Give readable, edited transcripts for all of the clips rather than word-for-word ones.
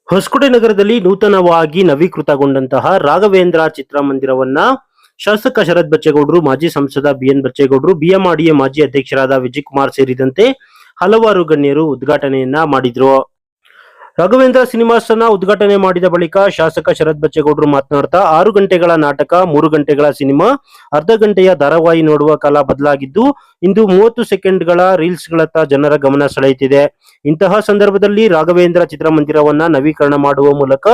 ಹೊಸಕೋಟೆ ನಗರದಲ್ಲಿ ನೂತನವಾಗಿ ನವೀಕೃತಗೊಂಡಂತಹ ರಾಘವೇಂದ್ರ ಚಿತ್ರಮಂದಿರವನ್ನ ಶಾಸಕ ಶರತ್ ಬಚ್ಚೇಗೌಡರು, ಮಾಜಿ ಸಂಸದ ಬಿಎನ್ ಬಚ್ಚೇಗೌಡರು, ಬಿಎಂಆರ್ಡಿಎ ಮಾಜಿ ಅಧ್ಯಕ್ಷರಾದ ವಿಜಯಕುಮಾರ್ ಸೇರಿದಂತೆ ಹಲವಾರು ಗಣ್ಯರು ಉದ್ಘಾಟನೆಯನ್ನ ಮಾಡಿದ್ರು. ರಾಘವೇಂದ್ರ ಸಿನಿಮಾಸ್ ಅನ್ನ ಉದ್ಘಾಟನೆ ಮಾಡಿದ ಬಳಿಕ ಶಾಸಕ ಶರತ್ ಬಚ್ಚೇಗೌಡರು ಮಾತನಾಡ್ತಾ 6 ಗಂಟೆಗಳ ನಾಟಕ, 3 ಗಂಟೆಗಳ ಸಿನಿಮಾ, ಅರ್ಧ ಗಂಟೆಯ ಧಾರಾವಾಹಿ ನೋಡುವ ಕಾಲ ಬದಲಾಗಿದ್ದು ಇಂದು 30 ಸೆಕೆಂಡ್ಗಳ ರೀಲ್ಸ್ಗಳತ್ತ ಜನರ ಗಮನ ಸೆಳೆಯುತ್ತಿದೆ. ಇಂತಹ ಸಂದರ್ಭದಲ್ಲಿ ರಾಘವೇಂದ್ರ ಚಿತ್ರಮಂದಿರವನ್ನ ನವೀಕರಣ ಮಾಡುವ ಮೂಲಕ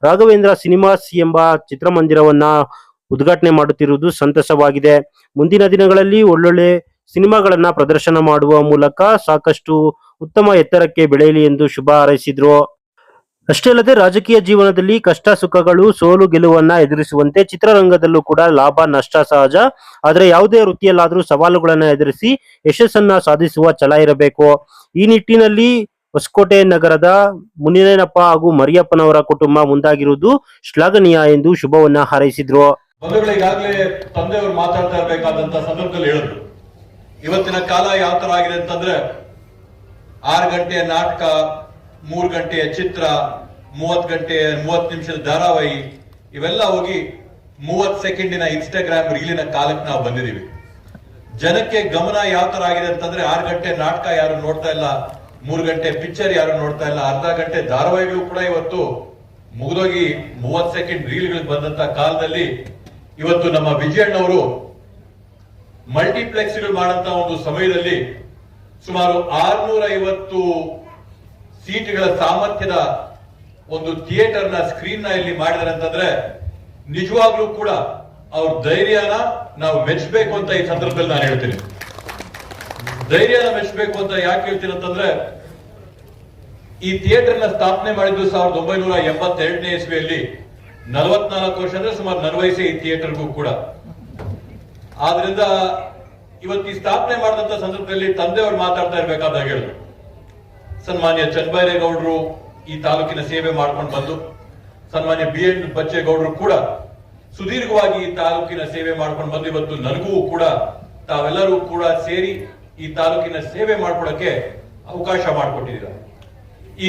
ರಾಘವೇಂದ್ರ ಸಿನಿಮಾಸ್ ಎಂಬ ಚಿತ್ರಮಂದಿರವನ್ನ ಉದ್ಘಾಟನೆ ಮಾಡುತ್ತಿರುವುದು ಸಂತಸವಾಗಿದೆ. ಮುಂದಿನ ದಿನಗಳಲ್ಲಿ ಒಳ್ಳೊಳ್ಳೆ ಸಿನಿಮಾಗಳನ್ನ ಪ್ರದರ್ಶನ ಮಾಡುವ ಮೂಲಕ ಸಾಕಷ್ಟು ಉತ್ತಮ ಎತ್ತರಕ್ಕೆ ಬೆಳೆಯಲಿ ಎಂದು ಶುಭ ಹಾರೈಸಿದ್ರು. ಅಷ್ಟೇ ಅಲ್ಲದೆ ರಾಜಕೀಯ ಜೀವನದಲ್ಲಿ ಕಷ್ಟ ಸುಖಗಳು, ಸೋಲು ಗೆಲುವನ್ನ ಎದುರಿಸುವಂತೆ ಚಿತ್ರರಂಗದಲ್ಲೂ ಕೂಡ ಲಾಭ ನಷ್ಟ ಸಹಜ. ಆದರೆ ಯಾವುದೇ ವೃತ್ತಿಯಲ್ಲಾದ್ರೂ ಸವಾಲುಗಳನ್ನ ಎದುರಿಸಿ ಯಶಸ್ಸನ್ನ ಸಾಧಿಸುವ ಛಲ ಇರಬೇಕು. ಈ ನಿಟ್ಟಿನಲ್ಲಿ ಹೊಸಕೋಟೆ ನಗರದ ಮುನಿಯಪ್ಪ ಹಾಗೂ ಮರಿಯಪ್ಪನವರ ಕುಟುಂಬ ಮುಂದಾಗಿರುವುದು ಶ್ಲಾಘನೀಯ ಎಂದು ಶುಭವನ್ನ ಹಾರೈಸಿದ್ರು. ಈಗಾಗಲೇ ತಂದೆಯವರು ಮಾತಾಡ್ತಾ ಇರಬೇಕಾದಂತ ಸಂದರ್ಭದಲ್ಲಿ ಹೇಳಿದ್ರು, ಇವತ್ತಿನ ಕಾಲ ಯಾವ ತರ ಆಗಿದೆ ಅಂತಂದ್ರೆ 6 ಗಂಟೆಯ ನಾಟಕ, 3 ಗಂಟೆಯ ಚಿತ್ರ, 30 ನಿಮಿಷದ ಧಾರಾವಾಹಿ ಇವೆಲ್ಲ ಹೋಗಿ 30 ಸೆಕೆಂಡಿನ ಇನ್ಸ್ಟಾಗ್ರಾಮ್ ರೀಲಿನ ಕಾಲಕ್ಕೆ ನಾವು ಬಂದಿದೀವಿ. ಜನಕ್ಕೆ ಗಮನ ಯಾವ ತರ ಆಗಿದೆ ಅಂತಂದ್ರೆ 6 ಗಂಟೆ ನಾಟಕ ಯಾರು ನೋಡ್ತಾ ಇಲ್ಲ, 3 ಗಂಟೆ ಪಿಕ್ಚರ್ ಯಾರು ನೋಡ್ತಾ ಇಲ್ಲ, ಅರ್ಧ ಗಂಟೆ ಧಾರಾವಾಹಿಗಳು ಕೂಡ ಇವತ್ತು ಮುಗಿದೋಗಿ 30 ಸೆಕೆಂಡ್ ರೀಲ್ಗಳು ಬಂದಂತ ಕಾಲದಲ್ಲಿ ಇವತ್ತು ನಮ್ಮ ವಿಜಯಣ್ಣವರು ಮಲ್ಟಿಪ್ಲೆಕ್ಸ್ಗಳು ಮಾಡಂತ ಒಂದು ಸಮಯದಲ್ಲಿ ಸುಮಾರು 650 ಸೀಟ್ಗಳ ಸಾಮರ್ಥ್ಯದ ಒಂದು ಥಿಯೇಟರ್ನ ಸ್ಕ್ರೀನ್ ನ ಇಲ್ಲಿ ಮಾಡಿದಾರೆ ಅಂತಂದ್ರೆ ನಿಜವಾಗ್ಲೂ ಕೂಡ ಅವ್ರ ಧೈರ್ಯನ ನಾವು ಮೆಚ್ಚಬೇಕು ಅಂತ ಈ ಸಂದರ್ಭದಲ್ಲಿ ನಾನು ಹೇಳ್ತೀನಿ. ಧೈರ್ಯನ ಮೆಚ್ಚಬೇಕು ಅಂತ ಯಾಕೆ ಹೇಳ್ತೀನಿ ಅಂತಂದ್ರೆ, ಈ ಥಿಯೇಟರ್ನ ಸ್ಥಾಪನೆ ಮಾಡಿದ್ದು 1982ನೇ ಇಸ್ವಿಯಲ್ಲಿ. 44 ವರ್ಷ ಅಂದ್ರೆ ಸುಮಾರು 40 ವಯಸ್ಸೇ ಈ ಥಿಯೇಟರ್ಗೂ ಕೂಡ. ಆದ್ರಿಂದ ಇವತ್ತು ಈ ಸ್ಥಾಪನೆ ಮಾಡಿದಂತ ಸಂದರ್ಭದಲ್ಲಿ ತಂದೆಯವರು ಮಾತಾಡ್ತಾ ಇರ್ಬೇಕಾದಾಗ ಹೇಳಿದ್ರು, ಸನ್ಮಾನ್ಯ ಚನ್ನಬೈರೇಗೌಡರು ಈ ತಾಲೂಕಿನ ಸೇವೆ ಮಾಡ್ಕೊಂಡು ಬಂದು, ಸನ್ಮಾನ್ಯ ಬಿಎನ್ ಬಚ್ಚೇಗೌಡರು ಕೂಡ ಸುದೀರ್ಘವಾಗಿ ಈ ತಾಲೂಕಿನ ಸೇವೆ ಮಾಡ್ಕೊಂಡು ಬಂದು ಇವತ್ತು ನನಗೂ ಕೂಡ ತಾವೆಲ್ಲರೂ ಕೂಡ ಸೇರಿ ಈ ತಾಲೂಕಿನ ಸೇವೆ ಮಾಡ್ಕೊಡಕ್ಕೆ ಅವಕಾಶ ಮಾಡಿಕೊಟ್ಟಿದ್ದೀರ. ಈ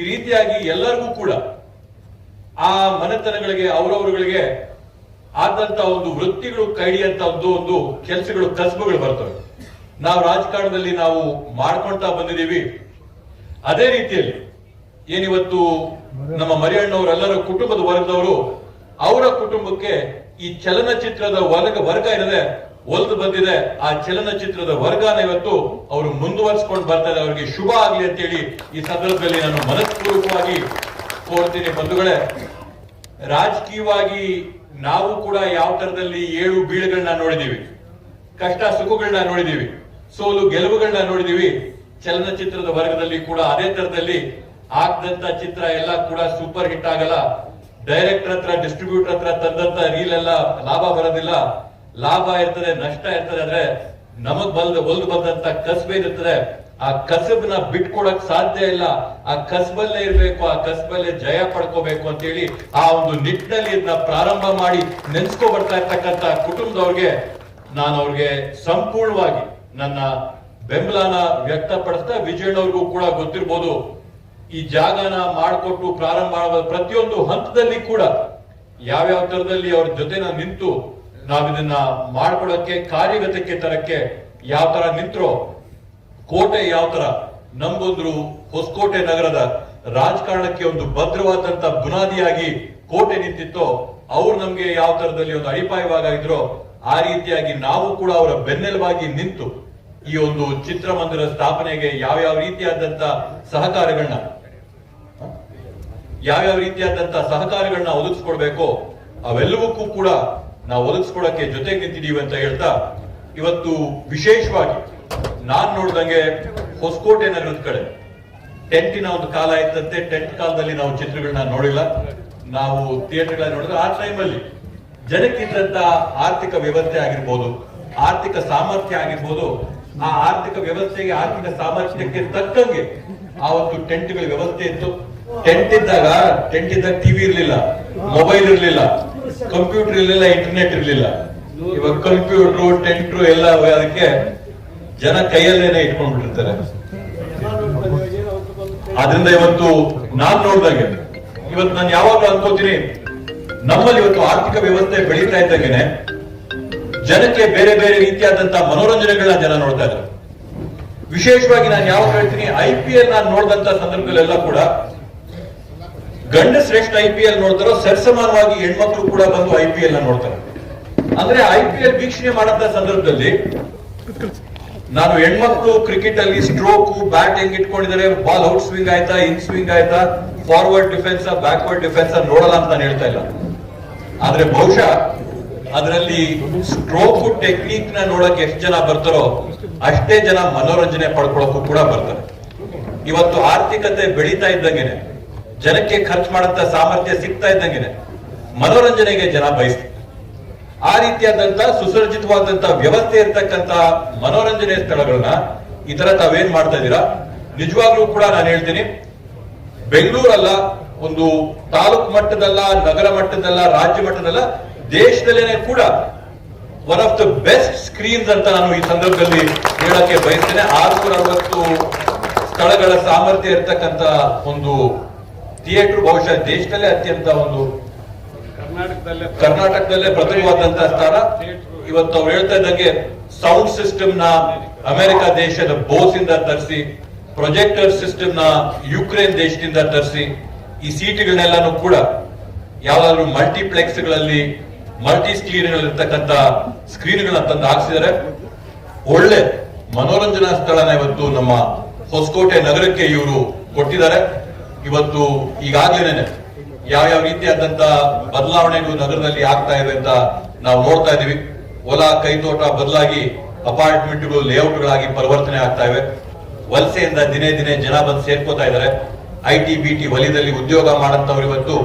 ರೀತಿಯಾಗಿ ಎಲ್ಲರಿಗೂ ಕೂಡ ಆ ಮನೆತನಗಳಿಗೆ ಅವರವರುಗಳಿಗೆ ಆದಂತ ಒಂದು ವೃತ್ತಿಗಳು ಕೈಡಿಯಂತ ಒಂದು ಕೆಲಸಗಳು ಕಸಬುಗಳು ಬರ್ತವೆ. ನಾವು ರಾಜಕಾರಣದಲ್ಲಿ ನಾವು ಮಾಡ್ಕೊಳ್ತಾ ಬಂದಿದ್ದೀವಿ. ಅದೇ ರೀತಿಯಲ್ಲಿ ಏನಿವತ್ತು ನಮ್ಮ ಮರಿಯಣ್ಣವರೆಲ್ಲರ ಕುಟುಂಬದ ವರ್ಗದವರು, ಅವರ ಕುಟುಂಬಕ್ಕೆ ಈ ಚಲನಚಿತ್ರದ ವರ್ಗ ಏನಿದೆ ಒಲ್ದು ಬಂದಿದೆ. ಆ ಚಲನಚಿತ್ರದ ವರ್ಗನ ಇವತ್ತು ಅವರು ಮುಂದುವರಿಸಿಕೊಂಡು ಬರ್ತಾ ಇದೆ. ಅವರಿಗೆ ಶುಭ ಆಗ್ಲಿ ಅಂತೇಳಿ ಈ ಸಂದರ್ಭದಲ್ಲಿ ನಾನು ಮನಸ್ಪೂರ್ವಕವಾಗಿ ಕೋರ್ತೀನಿ. ಬಂಧುಗಳೇ, ರಾಜಕೀಯವಾಗಿ ನಾವು ಕೂಡ ಯಾವ ತರದಲ್ಲಿ ಏಳು ಬೀಳುಗಳನ್ನ ನೋಡಿದೀವಿ, ಕಷ್ಟ ಸುಖಗಳನ್ನ ನೋಡಿದೀವಿ, ಸೋಲು ಗೆಲುವುಗಳನ್ನ ನೋಡಿದೀವಿ. ಚಲನಚಿತ್ರದ ವರ್ಗದಲ್ಲಿ ಕೂಡ ಅದೇ ತರದಲ್ಲಿ ಆಗ್ದಂತ ಚಿತ್ರ ಎಲ್ಲ ಕೂಡ ಸೂಪರ್ ಹಿಟ್ ಆಗಲ್ಲ. ಡೈರೆಕ್ಟರ್ ಹತ್ರ, ಡಿಸ್ಟ್ರಿಬ್ಯೂಟರ್ ಹತ್ರ ತಂದಂತ ರೀಲ್ ಎಲ್ಲ ಲಾಭ ಬರೋದಿಲ್ಲ. ಲಾಭ ಇರ್ತದೆ, ನಷ್ಟ ಇರ್ತದೆ. ಆದ್ರೆ ನಮಗ್ ಒಲ್ದು ಬಂದಂತ ಕಸಬೇನಿರ್ತದೆ, ಆ ಕಸಬನ್ನ ಬಿಟ್ಕೊಡಕ್ ಸಾಧ್ಯ ಇಲ್ಲ. ಆ ಕಸಬಲ್ಲೇ ಇರ್ಬೇಕು, ಆ ಕಸಬಲ್ಲೇ ಜಯ ಪಡ್ಕೋಬೇಕು ಅಂತ ಹೇಳಿ ಆ ಒಂದು ನಿಟ್ಟಿನಲ್ಲಿ ಇದನ್ನ ಪ್ರಾರಂಭ ಮಾಡಿ ನೆನ್ಸ್ಕೊ ಬರ್ತಾ ಇರ್ತಕ್ಕಂತ ಕುಟುಂಬದವ್ರಿಗೆ ನಾನು ಅವ್ರಿಗೆ ಸಂಪೂರ್ಣವಾಗಿ ನನ್ನ ಬೆಂಬಲನ ವ್ಯಕ್ತಪಡಿಸ್ತಾ, ವಿಜಯಣ್ಣವ್ರಿಗೂ ಕೂಡ ಗೊತ್ತಿರ್ಬೋದು, ಈ ಜಾಗನ ಮಾಡಿಕೊಟ್ಟು ಪ್ರಾರಂಭ ಮಾಡುವ ಪ್ರತಿಯೊಂದು ಹಂತದಲ್ಲಿ ಕೂಡ ಯಾವ್ಯಾವ ತರದಲ್ಲಿ ಅವ್ರ ಜೊತೆ ನಿಂತು ನಾವಿದನ್ನ ಮಾಡ್ಕೊಳಕ್ಕೆ, ಕಾರ್ಯಗತಕ್ಕೆ ತರಕ್ಕೆ ಯಾವ ತರ ನಿಂತ್ರೋ, ಕೋಟೆ ಯಾವ ತರ ನಮ್ಗೊಂದ್ರು ಹೊಸಕೋಟೆ ನಗರದ ರಾಜಕಾರಣಕ್ಕೆ ಒಂದು ಭದ್ರವಾದಂತ ಬುನಾದಿಯಾಗಿ ಕೋಟೆ ನಿಂತಿತ್ತೋ, ಅವ್ರು ನಮ್ಗೆ ಯಾವ ತರದಲ್ಲಿ ಒಂದು ಅಡಿಪಾಯವಾಗಿದ್ರೋ ಆ ರೀತಿಯಾಗಿ ನಾವು ಕೂಡ ಅವರ ಬೆನ್ನೆಲುಬಾಗಿ ನಿಂತು ಈ ಒಂದು ಚಿತ್ರಮಂದಿರ ಸ್ಥಾಪನೆಗೆ ಯಾವ್ಯಾವ ರೀತಿಯಾದಂತ ಸಹಕಾರಗಳನ್ನ ಒದಗಿಸ್ಕೊಡ್ಬೇಕೋ ಅವೆಲ್ಲವಕ್ಕೂ ಕೂಡ ನಾವು ಒದಗಿಸ್ಕೊಡಕ್ಕೆ ಜೊತೆಗೆ ನಿಂತಿದೀವಿ ಅಂತ ಹೇಳ್ತಾ, ಇವತ್ತು ವಿಶೇಷವಾಗಿ ನಾನ್ ನೋಡ್ದಂಗೆ ಹೊಸಕೋಟೆ ನಗರದ ಕಡೆ ಟೆಂಟಿನ ಒಂದು ಕಾಲ ಇತ್ತಂತೆ. ಟೆಂಟ್ ಕಾಲದಲ್ಲಿ ನಾವು ಚಿತ್ರಗಳನ್ನ ನೋಡಿಲ್ಲ, ನಾವು ಥಿಯೇಟರ್ಗಳನ್ನ ನೋಡಿದ್ರೆ ಆ ಟೈಮಲ್ಲಿ ಜನಕ್ಕಿದ್ದಂತ ಆರ್ಥಿಕ ವ್ಯವಸ್ಥೆ ಆಗಿರ್ಬೋದು, ಆರ್ಥಿಕ ಸಾಮರ್ಥ್ಯ ಆಗಿರ್ಬೋದು, ಆ ಆರ್ಥಿಕ ವ್ಯವಸ್ಥೆಗೆ, ಆರ್ಥಿಕ ಸಾಮರ್ಥ್ಯಕ್ಕೆ ತಕ್ಕಂಗೆ ಆವತ್ತು ಟೆಂಟ್ಗಳ ವ್ಯವಸ್ಥೆ ಇತ್ತು. ಟೆಂಟ್ ಇದ್ದಾಗ ಟಿವಿ ಇರ್ಲಿಲ್ಲ, ಮೊಬೈಲ್ ಇರ್ಲಿಲ್ಲ, ಕಂಪ್ಯೂಟರ್ ಇರ್ಲಿಲ್ಲ, ಇಂಟರ್ನೆಟ್ ಇರ್ಲಿಲ್ಲ. ಇವಾಗ ಕಂಪ್ಯೂಟರ್, ಟೆಂಟ್ರು ಎಲ್ಲ ಅದಕ್ಕೆ ಜನ ಕೈಯಲ್ಲೇನೆ ಇಟ್ಕೊಂಡ್ಬಿಟ್ಟಿರ್ತಾರೆ. ಆದ್ರಿಂದ ಇವತ್ತು ನಾನ್ ನೋಡ್ದಾಗೆ ಇವತ್ತು ನಾನು ಯಾವಾಗ್ಲೂ ಅನ್ಕೋತೀನಿ, ನಮ್ಮಲ್ಲಿ ಇವತ್ತು ಆರ್ಥಿಕ ವ್ಯವಸ್ಥೆ ಬೆಳೀತಾ ಇದ್ದಾಗೇನೆ ಜನಕ್ಕೆ ಬೇರೆ ಬೇರೆ ರೀತಿಯಾದಂತಹ ಮನೋರಂಜನೆಗಳನ್ನ ಜನ ನೋಡ್ತಾ ಇದ್ದಾರೆ. ವಿಶೇಷವಾಗಿ ನಾನು ಯಾವಾಗ ಹೇಳ್ತೀನಿ, IPL ನಾನು ನೋಡಿದಂತ ಸಂದರ್ಭದಲ್ಲೆಲ್ಲ ಕೂಡ ಗಂಡಶ್ರೇಷ್ಠ IPL ನೋಡ್ತಾರೋ ಸರಿಸಮಾನವಾಗಿ ಹೆಣ್ಮಕ್ಳು ಕೂಡ ಬಂದು IPL ನ ನೋಡ್ತಾರೆ. ಅಂದ್ರೆ IPL ವೀಕ್ಷಣೆ ಮಾಡಂತ ಸಂದರ್ಭದಲ್ಲಿ ನಾನು ಹೆಣ್ಮಕ್ಳು ಕ್ರಿಕೆಟ್ ಅಲ್ಲಿ ಸ್ಟ್ರೋಕ್ ಬ್ಯಾಟ್ ಹೆಂಗ್ ಇಟ್ಕೊಂಡಿದ್ದಾರೆ, ಬಾಲ್ ಔಟ್ ಸ್ವಿಂಗ್ ಆಯ್ತಾ, ಇನ್ ಸ್ವಿಂಗ್ ಆಯ್ತಾ, ಫಾರ್ವರ್ಡ್ ಡಿಫೆನ್ಸ್ ಬ್ಯಾಕ್ವರ್ಡ್ ಡಿಫೆನ್ಸ್ ನೋಡಲ್ಲ ಅಂತ ನಾನು ಹೇಳ್ತಾ ಇಲ್ಲ. ಆದ್ರೆ ಬಹುಶಃ ಅದರಲ್ಲಿ ಸ್ಟ್ರೋಕ್ ಟೆಕ್ನಿಕ್ ನ ನೋಡಕ್ಕೆ ಎಷ್ಟು ಜನ ಬರ್ತಾರೋ ಅಷ್ಟೇ ಜನ ಮನೋರಂಜನೆ ಪಡ್ಕೊಳ್ಳೋಕ್ಕೂ ಕೂಡ ಬರ್ತಾರೆ. ಇವತ್ತು ಆರ್ಥಿಕತೆ ಬೆಳೀತಾ ಇದ್ದಂಗೆನೆ, ಜನಕ್ಕೆ ಖರ್ಚು ಮಾಡಂತ ಸಾಮರ್ಥ್ಯ ಸಿಗ್ತಾ ಇದ್ದಂಗೆನೆ ಮನೋರಂಜನೆಗೆ ಜನ ಬಯಸ್ತಾರೆ. ಆ ರೀತಿಯಾದಂತ ಸುಸರ್ಜಿತವಾದಂತ ವ್ಯವಸ್ಥೆ ಇರ್ತಕ್ಕಂತ ಮನೋರಂಜನೆ ಸ್ಥಳಗಳನ್ನ ಈ ತರ ತಾವೇನ್ ಮಾಡ್ತಾ ಇದ್ದೀರಾ, ನಿಜವಾಗ್ಲೂ ಕೂಡ ನಾನು ಹೇಳ್ತೀನಿ, ಬೆಂಗಳೂರಲ್ಲ, ಒಂದು ತಾಲೂಕು ಮಟ್ಟದಲ್ಲ, ನಗರ ಮಟ್ಟದಲ್ಲ, ರಾಜ್ಯ ಮಟ್ಟದಲ್ಲ, ದೇಶದಲ್ಲೇನೆ ಕೂಡ one of the best screens ಅಂತ ನಾನು ಈ ಸಂದರ್ಭದಲ್ಲಿ ಹೇಳಕ್ಕೆ ಬಯಸ್ತೇನೆ. 660 ಸ್ಥಳಗಳ ಸಾಮರ್ಥ್ಯ ಇರ್ತಕ್ಕಂತ ಒಂದು ಥಿಯೇಟರ್ ಬಹುಶಃ ದೇಶದಲ್ಲೇ ಅತ್ಯಂತ ಒಂದು ಕರ್ನಾಟಕದಲ್ಲೇ ಪ್ರಥಮವಾದಂತಹ ಸ್ಥಾನ. ಇವತ್ತು ಅವ್ರು ಹೇಳ್ತಾ ಇದ್ದಂಗೆ ಸೌಂಡ್ ಸಿಸ್ಟಮ್ ನ ಅಮೆರಿಕ ದೇಶದ ಬೋಸ್ ಇಂದ ತರಿಸಿ, ಪ್ರೊಜೆಕ್ಟರ್ ಸಿಸ್ಟಮ್ ನ ಯುಕ್ರೇನ್ ದೇಶದಿಂದ ತರಿಸಿ, ಈ ಸೀಟ್ಗಳನ್ನೆಲ್ಲಾನು ಕೂಡ ಯಾವ್ದಾದ್ರು ಮಲ್ಟಿಪ್ಲೆಕ್ಸ್ ಗಳಲ್ಲಿ ಮಲ್ಟಿ ಸ್ಕ್ರೀನ್ ಇರ್ತಕ್ಕಂಥ ಸ್ಕ್ರೀನ್ಗಳನ್ನ ತಂದು ಹಾಕ್ಸಿದ್ದಾರೆ. ಒಳ್ಳೆ ಮನೋರಂಜನಾ ಸ್ಥಳನ ಇವತ್ತು ನಮ್ಮ ಹೊಸಕೋಟೆ ನಗರಕ್ಕೆ ಇವರು ಕೊಟ್ಟಿದ್ದಾರೆ. ಇವತ್ತು ಈಗಾಗ್ಲೇನೆ ಯಾವ ರೀತಿಯಾದಂತ ಬದಲಾವಣೆಗಳು ನಗರದಲ್ಲಿ ಆಗ್ತಾ ಇದೆ ಅಂತ ನಾವು ನೋಡ್ತಾ ಇದೀವಿ. ಹೊಲ ಕೈತೋಟ ಬದಲಾಗಿ ಅಪಾರ್ಟ್ಮೆಂಟ್ಗಳು ಲೇಔಟ್ಗಳಾಗಿ ಪರಿವರ್ತನೆ ಆಗ್ತಾ ಇವೆ. ವಲಸೆಯಿಂದ ದಿನೇ ದಿನೇ ಜನ ಬಂದು ಸೇರ್ಕೋತಾ ಇದ್ದಾರೆ. IT BT ವಲಯದಲ್ಲಿ ಉದ್ಯೋಗ ಮಾಡಂತವ್ರು ಇವತ್ತು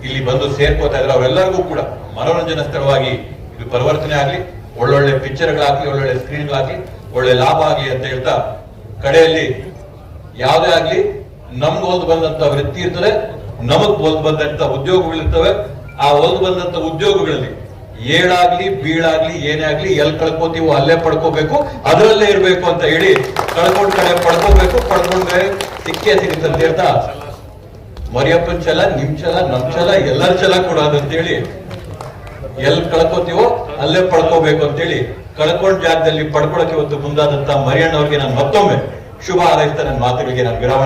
ಇಲ್ಲಿ ಬಂದು ಸೇರ್ಕೋತಾ ಇದ್ದಾರೆ. ಅವರೆಲ್ಲರಿಗೂ ಕೂಡ ಮನೋರಂಜನಾ ಸ್ಥಳವಾಗಿ ಇದು ಪರಿವರ್ತನೆ ಆಗ್ಲಿ, ಒಳ್ಳೊಳ್ಳೆ ಪಿಕ್ಚರ್ಗಳಾಗ್ಲಿ, ಒಳ್ಳೊಳ್ಳೆ ಸ್ಕ್ರೀನ್ಗಳಾಗ್ಲಿ, ಒಳ್ಳೆ ಲಾಭ ಆಗ್ಲಿ ಅಂತ ಹೇಳ್ತಾ, ಕಡೆಯಲ್ಲಿ ಯಾವುದೇ ಆಗ್ಲಿ ನಮ್ಗೆ ಒಲ್ದು ಬಂದಂತ ವೃತ್ತಿ ಇರ್ತದೆ, ನಮಗ್ ಒಲ್ದು ಬಂದಂತ ಉದ್ಯೋಗಗಳಿರ್ತವೆ. ಆ ಒಲ್ದು ಬಂದಂತ ಉದ್ಯೋಗಗಳಲ್ಲಿ ಏಳಾಗ್ಲಿ ಬೀಳಾಗ್ಲಿ ಏನೇ ಆಗ್ಲಿ ಎಲ್ಲಿ ಕಳ್ಕೋತೀವೋ ಅಲ್ಲೇ ಪಡ್ಕೋಬೇಕು, ಅದರಲ್ಲೇ ಇರ್ಬೇಕು ಅಂತ ಹೇಳಿ ಕಳ್ಕೊಂಡ್ ಕಡೆ ಪಡ್ಕೋಬೇಕು, ಪಡ್ಕೊಂಡ್ರೆ ಸಿಕ್ಕೇ ಸಿಗುತ್ತೆ ಅಂತ ಹೇಳ್ತಾ, ಮರಿಯಪ್ಪನ ಛಲ, ನಿಮ್ ಛಲ, ನಮ್ ಛಲ, ಎಲ್ಲರ ಛಲ ಕೂಡ ಅದಂತೇಳಿ ಎಲ್ಲಿ ಕಳ್ಕೋತೀವೋ ಅಲ್ಲೇ ಪಡ್ಕೋಬೇಕು ಅಂತೇಳಿ ಕಳ್ಕೊಂಡ್ ಜಾಗದಲ್ಲಿ ಪಡ್ಕೊಳಕ್ಕೆ ಇವತ್ತು ಮುಂದಾದಂತ ಮರಿಯಣ್ಣವ್ರಿಗೆ ನಾನು ಮತ್ತೊಮ್ಮೆ ಶುಭ ಹಾರೈಸ್ತಾ ನನ್ನ ಮಾತುಗಳಿಗೆ ನಾನು ವಿರಾಮ